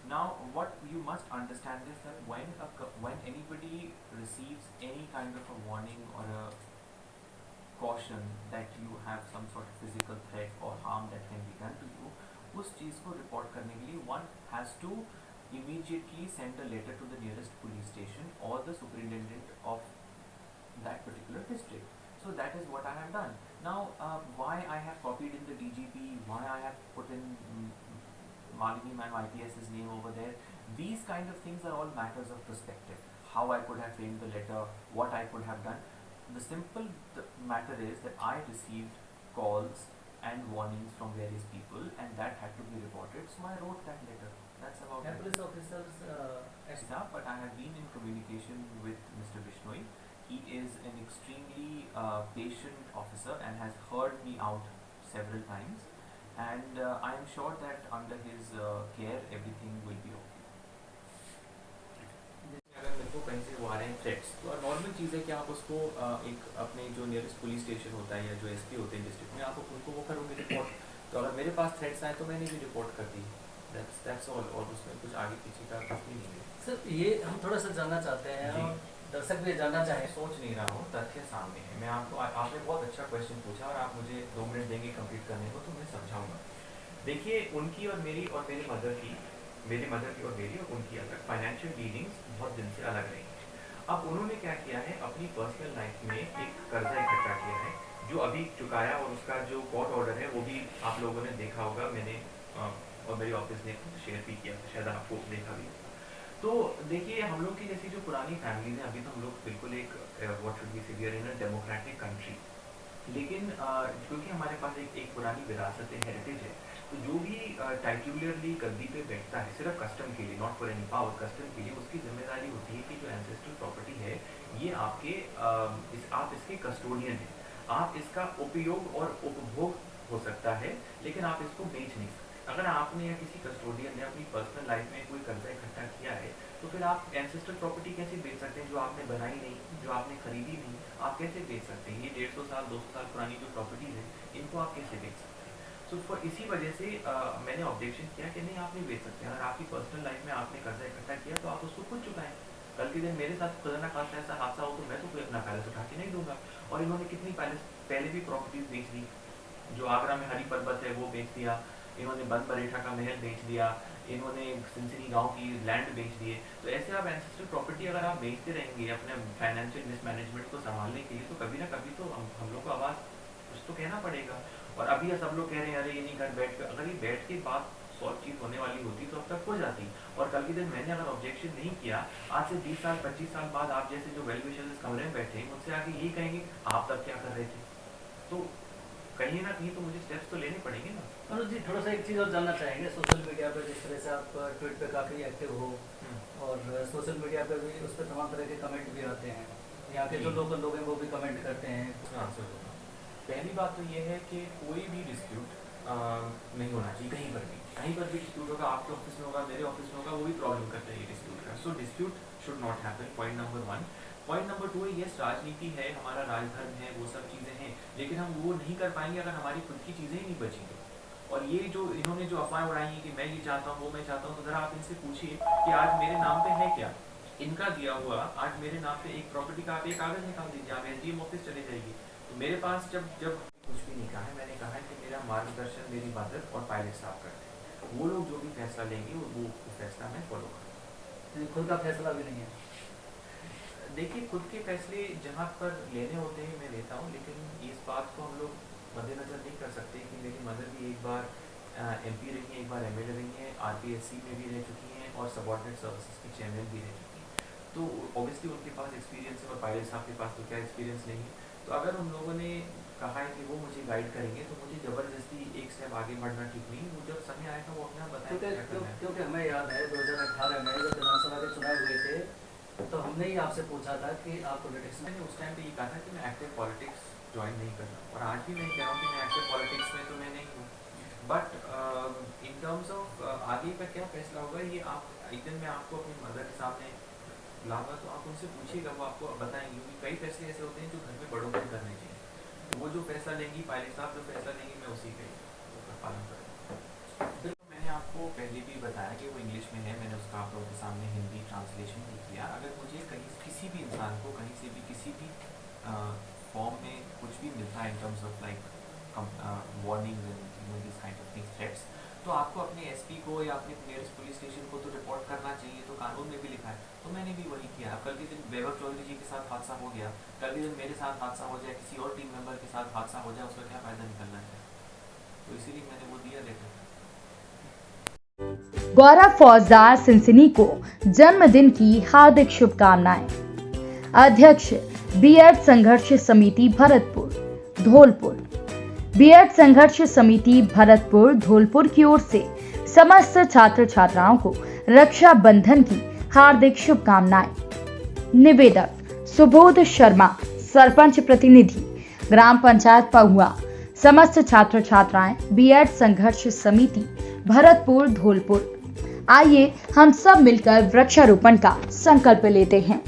Now, what you must understand is that when anybody receives any kind of a warning or a caution that you have some sort of physical threat or harm that can be done to you, उस चीज़ को report करने के लिए one has to immediately send a letter to the nearest police station or the superintendent of that particular district. So that is what I have done. Now, why I have copied in the DGP, why I have put in Malini Ma'am IPS's name over there, these kind of things are all matters of perspective. How I could have framed the letter, what I could have done. The simple matter is that I received calls and warnings from various people, and that had to be reported, so I wrote that letter. That's about it. Police officers, But I have been in communication with Mr. Bishnoi. He is an extremely patient officer and has heard me out several times, and I am sure that under his care everything will be okay. अगर मेरे को कहीं से वो आ रहे हैं threats, तो normal चीज़ है कि आप उसको एक अपने जो नियरेस्ट पुलिस स्टेशन होता है या जो एसपी होते हैं डिस्ट्रिक्ट में, आप उनको वो करोगे रिपोर्ट. तो अगर मेरे पास थ्रेट्स आए तो मैंने भी रिपोर्ट कर दी. That's all. और उसमें कुछ आगे पीछे का कुछ भी नहीं है. सर, ये हम थोड़ा सा जानना चाहते हैं और दर्शक भी जानना चाहें. सोच नहीं रहा हूँ, तथ्य सामने है. मैं आपको आपने बहुत अच्छा क्वेश्चन पूछा और आप मुझे 2 मिनट देंगे कंप्लीट करने को, तो मैं समझाऊंगा. देखिए, उनकी और मेरी और मेरे मदर की और मेरी और उनकी अलग फाइनेंशियल डीलिंग्स बहुत दिन से अलग रही. अब उन्होंने क्या किया है, अपनी पर्सनल लाइफ में एक कर्जा इकट्ठा किया है जो अभी चुकाया, और उसका जो कोर्ट ऑर्डर है वो भी आप लोगों ने देखा होगा. मैंने और मेरे ऑफिस ने शेयर भी किया, शायद आपको देखा भी. तो देखिए, हम लोग की जैसी जो पुरानी फैमिलीज हैं, अभी तो हम लोग बिल्कुल एक व्हाट शुड बी से we are in a democratic country. लेकिन क्योंकि हमारे पास एक पुरानी विरासत है, हेरिटेज है, तो जो भी टाइटुलरली गद्दी पे बैठता है सिर्फ कस्टम के लिए, not for any power, custom के लिए, उसकी जिम्मेदारी होती है कि जो एंसेस्ट्रल प्रॉपर्टी है ये आपके आप इसके कस्टोडियन हैं. आप इसका उपयोग और उपभोग हो सकता है, लेकिन आप इसको बेच नहीं सकते. अगर आपने या किसी कस्टोडियन ने अपनी पर्सनल लाइफ में कोई कर्जा इकट्ठा किया है, तो फिर आप एंसेस्ट्रल प्रॉपर्टी कैसे बेच सकते हैं जो आपने बनाई नहीं, जो आपने खरीदी नहीं. आप कैसे बेच सकते हैं? ये 150 साल 200 साल पुरानी जो प्रॉपर्टीज है, इनको आप कैसे बेच सकते हैं? सो फॉर इसी वजह से मैंने ऑब्जेक्शन किया कि नहीं, आप नहीं बेच सकते. अगर आपकी पर्सनल लाइफ में आपने कर्जा इकट्ठा किया तो आप उसको खुद चुकाएं. कल के दिन मेरे साथ खुदा ना खासा ऐसा हादसा हो तो मैं तो कोई अपना पैलेस उठा के नहीं दूंगा. और इन्होंने कितनी पहले भी प्रॉपर्टीज बेच दी. जो आगरा में हरी पर्वत है वो बेच दिया, इन्होंने बंद बरेठा का महल बेच दिया, इन्होंने सिंसिनी गांव की लैंड बेच दिए. तो ऐसे आप एंसेस्ट्रल प्रॉपर्टी अगर आप बेचते रहेंगे अपने फाइनेंशियल मिसमैनेजमेंट को संभालने के लिए, तो कभी ना कभी तो हम लोग को आवाज़ कुछ तो कहना पड़ेगा. और अभी सब लोग कह रहे हैं अरे ये नहीं, घर बैठ कर, अगर ये बैठ के बात सॉल्व चीज़ होने वाली होती तो अब तक हो जाती. और कल के दिन मैंने अगर ऑब्जेक्शन नहीं किया, आज से 20 साल 25 साल बाद आप जैसे जो वेल विशर्स इस कमरे में बैठे हैं मुझसे आके यही कहेंगे आप तब क्या कर रहे थे. तो कहीं ना कहीं तो मुझे स्टेप्स तो लेने पड़ेंगे ना. अनुज जी, थोड़ा सा एक चीज़ और जानना चाहेंगे. सोशल मीडिया पर जिस तरह से आप ट्वीट पे काफ़ी एक्टिव हो, और सोशल मीडिया पे भी उस पर तमाम तरह के कमेंट भी आते हैं. यहाँ के जो लोकल लोग हैं वो भी कमेंट करते हैं. हाँ सर, पहली बात तो ये है कि कोई भी डिस्प्यूट नहीं होना चाहिए. कहीं पर भी डिस्प्यूट होगा, आपके ऑफिस में होगा, मेरे ऑफिस में होगा, वो भी प्रॉब्लम करता है ये डिस्प्यूट का. So dispute should not happen. Point number 1. Point number 2, yes राजनीति है, हमारा राजधर्म है, वो सब चीज़ें हैं, लेकिन हम वो नहीं कर पाएंगे अगर हमारी खुद की चीज़ें ही नहीं बचेंगी. और ये जो इन्होंने जो अफवाहें उड़ाई हैं कि मैं ये चाहता हूँ वो मैं चाहता हूँ, तो ज़रा आप इनसे पूछिए कि आज मेरे नाम पे है क्या. इनका दिया हुआ आज मेरे नाम पे एक प्रॉपर्टी का आप एक कागज़ निकाल दीजिए, आप एसडीएम ऑफिस चले जाइए. तो मेरे पास जब कुछ भी नहीं कहा है, मैंने कहा है कि मेरा मार्गदर्शन मेरी मदद और पायलट साहब करते हैं. वो लोग जो भी फैसला लेंगे वो फैसला मैं फॉलो करूँगा. खुद का फैसला भी नहीं है. देखिए, खुद के फैसले जहाँ पर लेने होते हैं मैं लेता हूँ, लेकिन इस बात को हम लोग मद्देनज़र नहीं कर सकते कि मेरी मदर भी एक बार एमपी रही हैं, एक बार एमएलए रही हैं, आरपीएससी में भी रह चुकी हैं और सबऑर्डिनेट सर्विसेज की चेयरमैन भी रह चुकी हैं. तो ऑब्वियसली उनके पास एक्सपीरियंस है और पायलट साहब के पास तो क्या एक्सपीरियंस नहीं है. तो अगर उन लोगों ने कहा है कि वो मुझे गाइड करेंगे, तो मुझे ज़बरदस्ती एक स्टेप आगे बढ़ना ठीक नहीं. वो जब समय आएगा वो अपना बताएंगे. क्योंकि हमें याद है 2018 में जब विधानसभा के चुनाव हुए थे, तो हमने ही आपसे पूछा था कि आप पॉलिटिक्स में. मैंने उस टाइम पे ये कहा था कि मैं एक्टिव पॉलिटिक्स ज्वाइन नहीं कर रहा, और आज भी मैं कह रहा हूँ कि मैं एक्टिव पॉलिटिक्स में तो मैं नहीं हूँ. बट इन टर्म्स ऑफ आगे का क्या फैसला होगा, ये आप एक दिन मैं आपको अपनी मदर के सामने लाऊंगा, तो आप उनसे पूछिएगा, वो आपको बताएंगे. क्योंकि कई फैसले ऐसे होते हैं जो घर में बड़ों को करने चाहिए. तो वो जो फैसला लेंगी, पायलट साहब जो फैसला लेंगे, मैं उसी का पालन करूँगा. मैंने आपको पहले भी बताया कि वो इंग्लिश में है, इंसान को कहीं से भी किसी भी फॉर्म में कुछ भी मिलता है in terms of like warnings and this kind of things, threats, तो आपको अपने एसपी को या अपने नियरेस्ट पुलिस स्टेशन को तो रिपोर्ट करना चाहिए, तो कानून में भी लिखा है। तो मैंने भी वही किया। अब कल के दिन वैभव चौधरी जी के साथ हादसा हो गया, कल के दिन मेरे साथ हादसा हो जाए, किसी और टीम मेंबर के साथ हादसा हो जाए, उसका क्या फ़ायदा निकलना है? तो इसीलिए मैंने वो दिया लेटर। गौरव फौजदार सिंसिनी को जन्मदिन की हार्दिक शुभकामनाएं। अध्यक्ष बीएड संघर्ष समिति भरतपुर धौलपुर। बीएड संघर्ष समिति भरतपुर धौलपुर की ओर से समस्त छात्र छात्राओं को रक्षाबंधन की हार्दिक शुभकामनाएं। निवेदक सुबोध शर्मा, सरपंच प्रतिनिधि, ग्राम पंचायत पहुआ। समस्त छात्र छात्राएं बीएड संघर्ष समिति भरतपुर धौलपुर। आइए हम सब मिलकर वृक्षारोपण का संकल्प लेते हैं।